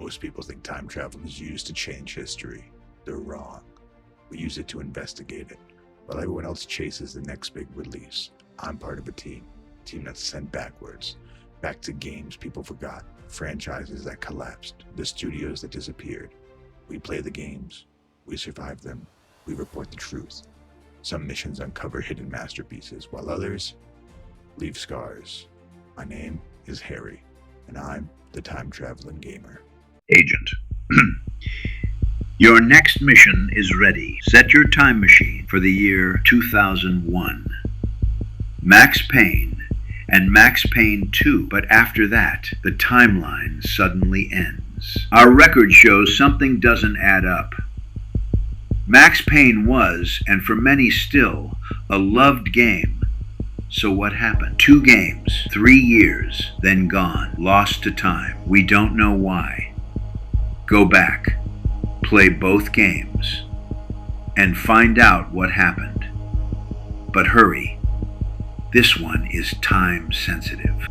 Most people think time travel is used to change history. They're wrong. We use it to investigate it. While everyone else chases the next big release, I'm part of a team that's sent backwards. Back to games people forgot, franchises that collapsed, the studios that disappeared. We play the games, we survive them, we report the truth. Some missions uncover hidden masterpieces, while others leave scars. My name is Harry, and I'm the time-traveling gamer. Agent. Your next mission is ready. Set your time machine for the year 2001. Max Payne and Max Payne 2, but after that, the timeline suddenly ends. Our record shows something doesn't add up. Max Payne was, and for many still, a loved game. So what happened? 2 games, 3 years, then gone, lost to time. We don't know why. Go back, play both games, and find out what happened. But hurry, this one is time sensitive.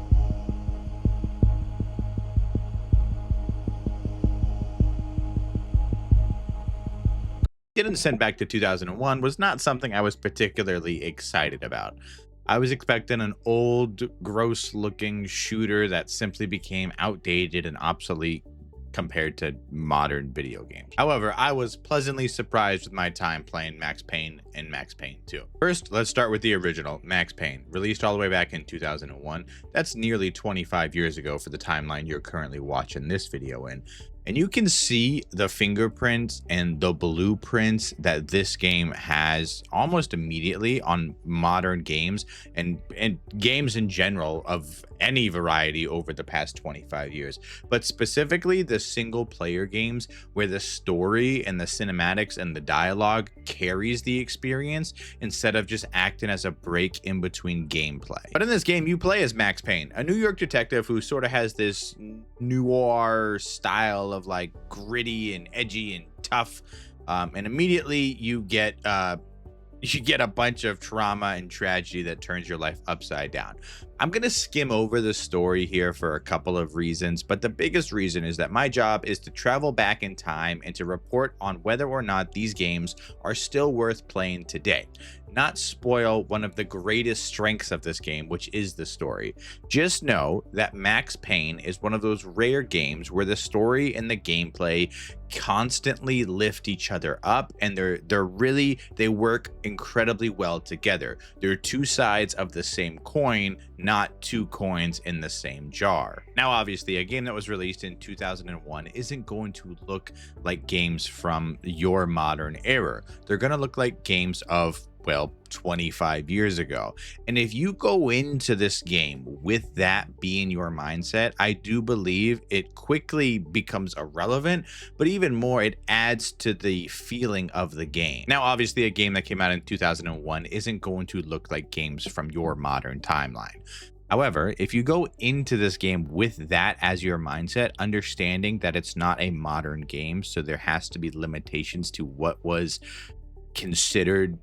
Getting sent back to 2001 was not something I was particularly excited about. I was expecting an old, gross-looking shooter that simply became outdated and obsolete compared to modern video games. However, I was pleasantly surprised with my time playing Max Payne and Max Payne 2. First, let's start with the original, Max Payne, released all the way back in 2001. That's nearly 25 years ago for the timeline you're currently watching this video in. And you can see the fingerprints and the blueprints that this game has almost immediately on modern games and games in general of any variety over the past 25 years. But specifically the single player games where the story and the cinematics and the dialogue carries the experience instead of just acting as a break in between gameplay. But in this game, you play as Max Payne, a New York detective who sort of has this noir style of like gritty and edgy and tough, and immediately you get a bunch of trauma and tragedy that turns your life upside down. I'm gonna skim over the story here for a couple of reasons, but the biggest reason is that my job is to travel back in time and to report on whether or not these games are still worth playing today. Not spoil one of the greatest strengths of this game, which is the story. Just know that Max Payne is one of those rare games where the story and the gameplay constantly lift each other up, and they work incredibly well together. They're two sides of the same coin, not two coins in the same jar. Now, obviously, a game that was released in 2001 isn't going to look like games from your modern era. They're going to look like games of, well, 25 years ago. And if you go into this game with that being your mindset, I do believe it quickly becomes irrelevant, but even more, it adds to the feeling of the game. Now, obviously, a game that came out in 2001 isn't going to look like games from your modern timeline. However, if you go into this game with that as your mindset, understanding that it's not a modern game, so there has to be limitations to what was considered,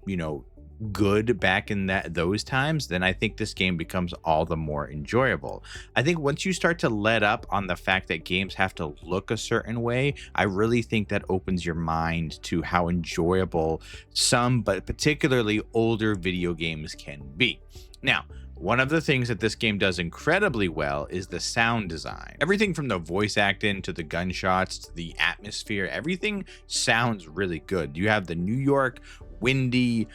good back in those times, then I think this game becomes all the more enjoyable. I think once you start to let up on the fact that games have to look a certain way, I really think that opens your mind to how enjoyable some, but particularly older video games can be. Now, one of the things that this game does incredibly well is the sound design. Everything from the voice acting to the gunshots to the atmosphere, everything sounds really good. You have the New York windy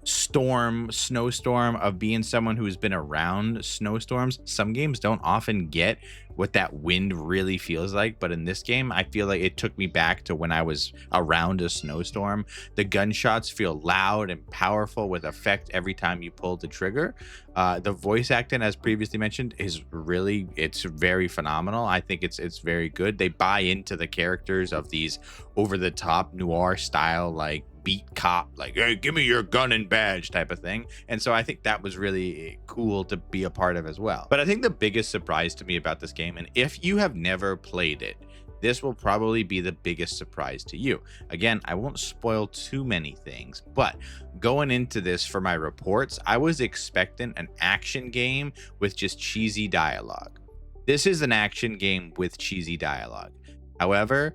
snowstorm of being someone who's been around snowstorms. Some games don't often get what that wind really feels like, but in this game I feel like it took me back to when I was around a snowstorm. The gunshots feel loud and powerful with effect every time you pull the trigger. The voice acting, as previously mentioned, is really, it's very phenomenal. I think it's very good. They buy into the characters of these over the top noir style, like beat cop, like, hey, give me your gun and badge type of thing. And so I think that was really cool to be a part of as well. But I think the biggest surprise to me about this game, and if you have never played it, this will probably be the biggest surprise to you. Again, I won't spoil too many things, but going into this for my reports, I was expecting an action game with just cheesy dialogue. This is an action game with cheesy dialogue. However,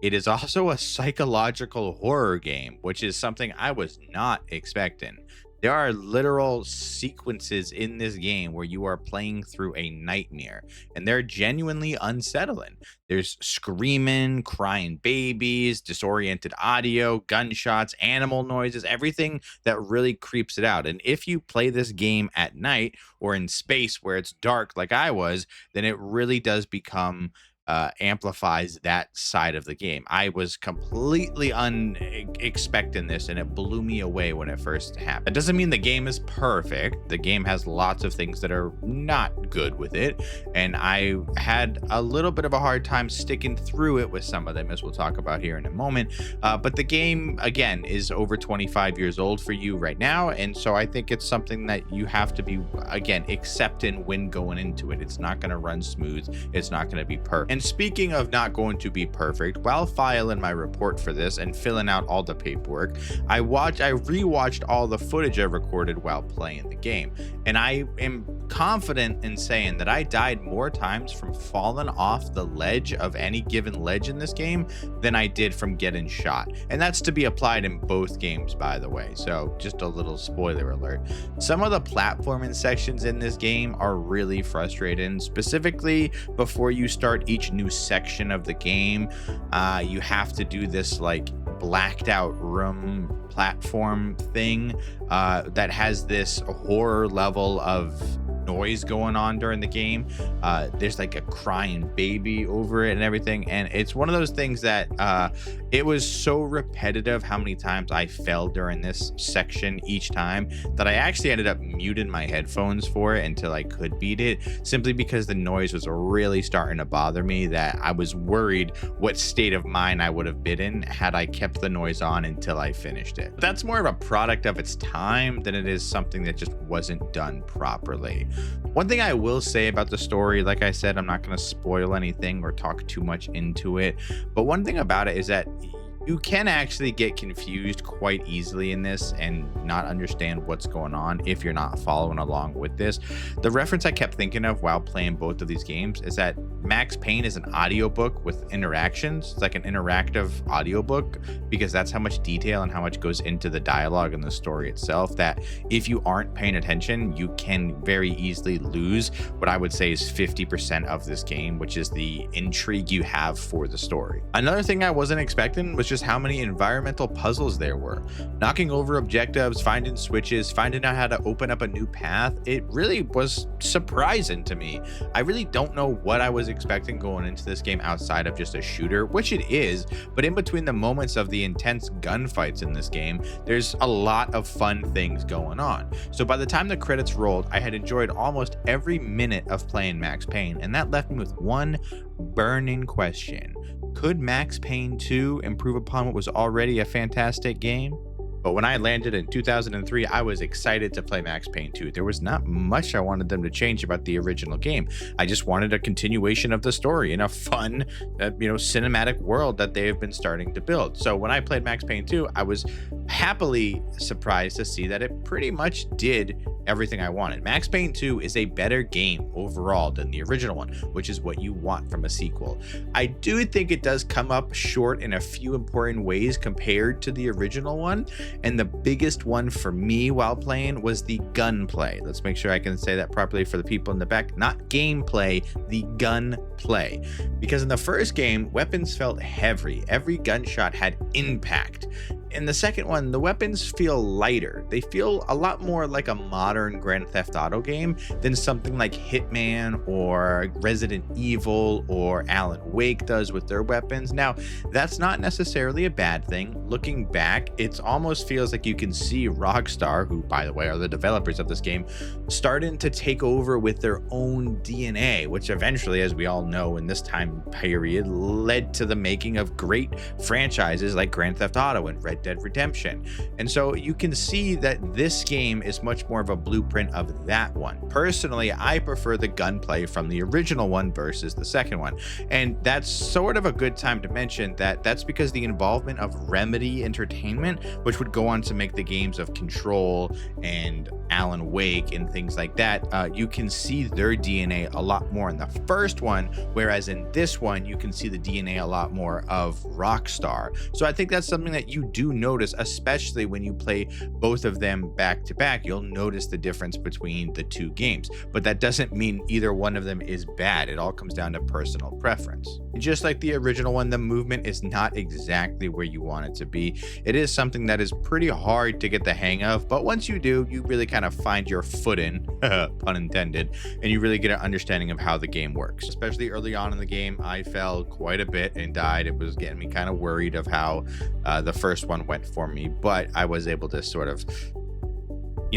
it is also a psychological horror game, which is something I was not expecting. There are literal sequences in this game where you are playing through a nightmare, and they're genuinely unsettling. There's screaming, crying babies, disoriented audio, gunshots, animal noises, everything that really creeps it out. And if you play this game at night or in space where it's dark, like I was, then it really does become amplifies that side of the game. I was completely unexpecting this, and it blew me away when it first happened. It doesn't mean the game is perfect. The game has lots of things that are not good with it, and I had a little bit of a hard time sticking through it with some of them, as we'll talk about here in a moment. But the game, again, is over 25 years old for you right now, and so I think it's something that you have to be, again, accepting when going into it. It's not going to run smooth. It's not going to be perfect. And speaking of not going to be perfect, while filing my report for this and filling out all the paperwork, I rewatched all the footage I recorded while playing the game. And I am confident in saying that I died more times from falling off the ledge of any given ledge in this game than I did from getting shot. And that's to be applied in both games, by the way. So just a little spoiler alert. Some of the platforming sections in this game are really frustrating, specifically before you start each new section of the game. You have to do this like blacked out room platform thing that has this horror level of noise going on during the game. There's like a crying baby over it and everything, and it's one of those things that it was so repetitive how many times I fell during this section each time that I actually ended up muting my headphones for it until I could beat it, simply because the noise was really starting to bother me, that I was worried what state of mind I would have been in had I kept the noise on until I finished it. But that's more of a product of its time than it is something that just wasn't done properly. One thing I will say about the story, like I said, I'm not going to spoil anything or talk too much into it, but one thing about it is that you can actually get confused quite easily in this and not understand what's going on if you're not following along with this. The reference I kept thinking of while playing both of these games is that Max Payne is an audiobook with interactions. It's like an interactive audiobook, because that's how much detail and how much goes into the dialogue and the story itself, that if you aren't paying attention, you can very easily lose what I would say is 50% of this game, which is the intrigue you have for the story. Another thing I wasn't expecting was just how many environmental puzzles there were. Knocking over objectives, finding switches, finding out how to open up a new path. It really was surprising to me. I really don't know what I was expecting going into this game outside of just a shooter, which it is, but in between the moments of the intense gunfights in this game, there's a lot of fun things going on. So by the time the credits rolled, I had enjoyed almost every minute of playing Max Payne, and that left me with one burning question. Could Max Payne 2 improve upon what was already a fantastic game? But when I landed in 2003, I was excited to play Max Payne 2. There was not much I wanted them to change about the original game. I just wanted a continuation of the story in a fun, cinematic world that they have been starting to build. So when I played Max Payne 2, I was happily surprised to see that it pretty much did everything I wanted. Max Payne 2 is a better game overall than the original one, which is what you want from a sequel. I do think it does come up short in a few important ways compared to the original one. And the biggest one for me while playing was the gunplay. Let's make sure I can say that properly for the people in the back. Not gameplay, the gunplay. Because in the first game, weapons felt heavy. Every gunshot had impact. In the second one, the weapons feel lighter. They feel a lot more like a modern Grand Theft Auto game than something like Hitman or Resident Evil or Alan Wake does with their weapons. Now, that's not necessarily a bad thing. Looking back, it almost feels like you can see Rockstar, who, by the way, are the developers of this game, starting to take over with their own DNA, which eventually, as we all know in this time period, led to the making of great franchises like Grand Theft Auto and Red Dead Redemption. And so you can see that this game is much more of a blueprint of that one. Personally, I prefer the gunplay from the original one versus the second one. And that's sort of a good time to mention that that's because the involvement of Remedy Entertainment, which would go on to make the games of Control and Alan Wake and things like that, you can see their DNA a lot more in the first one, whereas in this one, you can see the DNA a lot more of Rockstar. So I think that's something that you do notice, especially when you play both of them back to back. You'll notice the difference between the two games, but that doesn't mean either one of them is bad. It all comes down to personal preference. And just like the original one, the movement is not exactly where you want it to be. It is something that is pretty hard to get the hang of, but once you do, you really kind of find your footing, pun intended, and you really get an understanding of how the game works. Especially early on in the game, I fell quite a bit and died. It was getting me kind of worried of how the first one went for me, but I was able to sort of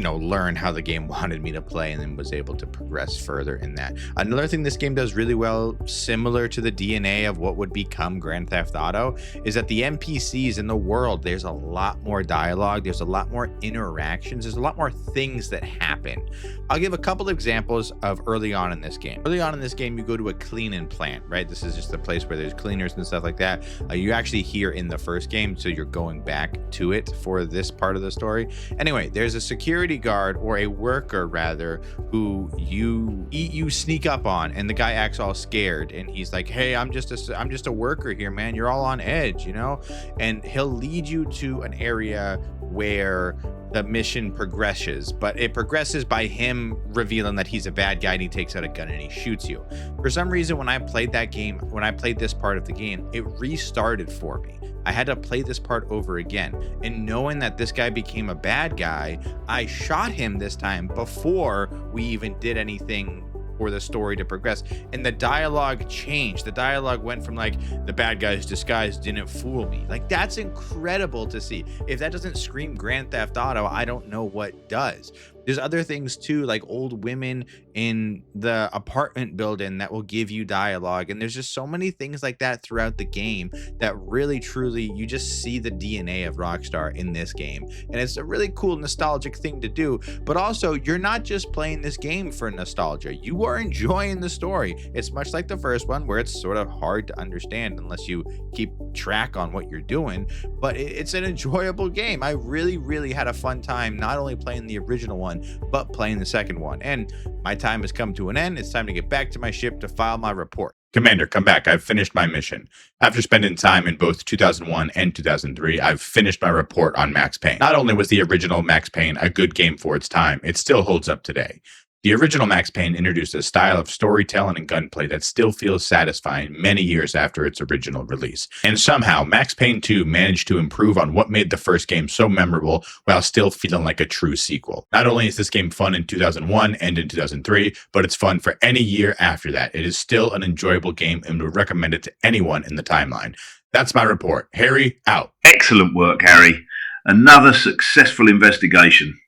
learn how the game wanted me to play, and then was able to progress further in that. Another thing this game does really well, similar to the DNA of what would become Grand Theft Auto, is that the NPCs in the world, there's a lot more dialogue, there's a lot more interactions, there's a lot more things that happen. I'll give a couple examples of early on in this game. Early on in this game, you go to a cleaning plant, right? This is just a place where there's cleaners and stuff like that. You actually hear in the first game, so you're going back to it for this part of the story. Anyway, there's a security guard, or a worker rather, who you sneak up on, and the guy acts all scared, and he's like, hey, I'm just a worker here, man, you're all on edge, and he'll lead you to an area where the mission progresses, but it progresses by him revealing that he's a bad guy, and he takes out a gun and he shoots you. For some reason, when I played this part of the game, it restarted for me. I had to play this part over again, and knowing that this guy became a bad guy, I shot him this time before we even did anything for the story to progress, and the dialogue changed. The dialogue went from like, the bad guy's disguise didn't fool me. Like, that's incredible to see. If that doesn't scream Grand Theft Auto, I don't know what does. There's other things too, like old women in the apartment building that will give you dialogue. And there's just so many things like that throughout the game that really, truly, you just see the DNA of Rockstar in this game. And it's a really cool, nostalgic thing to do. But also, you're not just playing this game for nostalgia. You are enjoying the story. It's much like the first one, where it's sort of hard to understand unless you keep track on what you're doing. But it's an enjoyable game. I really, really had a fun time, not only playing the original one, but playing the second one. And my time has come to an end. It's time to get back to my ship to file my report. Commander, come back. I've finished my mission. After spending time in both 2001 and 2003, I've finished my report on Max Payne. Not only was the original Max Payne a good game for its time, it still holds up today. The original Max Payne introduced a style of storytelling and gunplay that still feels satisfying many years after its original release. And somehow, Max Payne 2 managed to improve on what made the first game so memorable while still feeling like a true sequel. Not only is this game fun in 2001 and in 2003, but it's fun for any year after that. It is still an enjoyable game and would recommend it to anyone in the timeline. That's my report. Harry, out. Excellent work, Harry. Another successful investigation.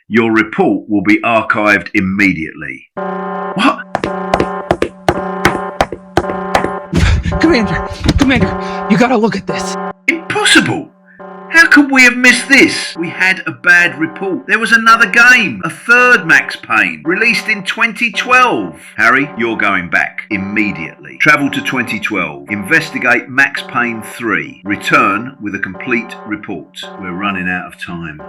Your report will be archived immediately. What? Commander, you gotta look at this. Impossible! How could we have missed this? We had a bad report. There was another game, a third Max Payne, released in 2012. Harry, you're going back immediately. Travel to 2012. Investigate Max Payne 3. Return with a complete report. We're running out of time.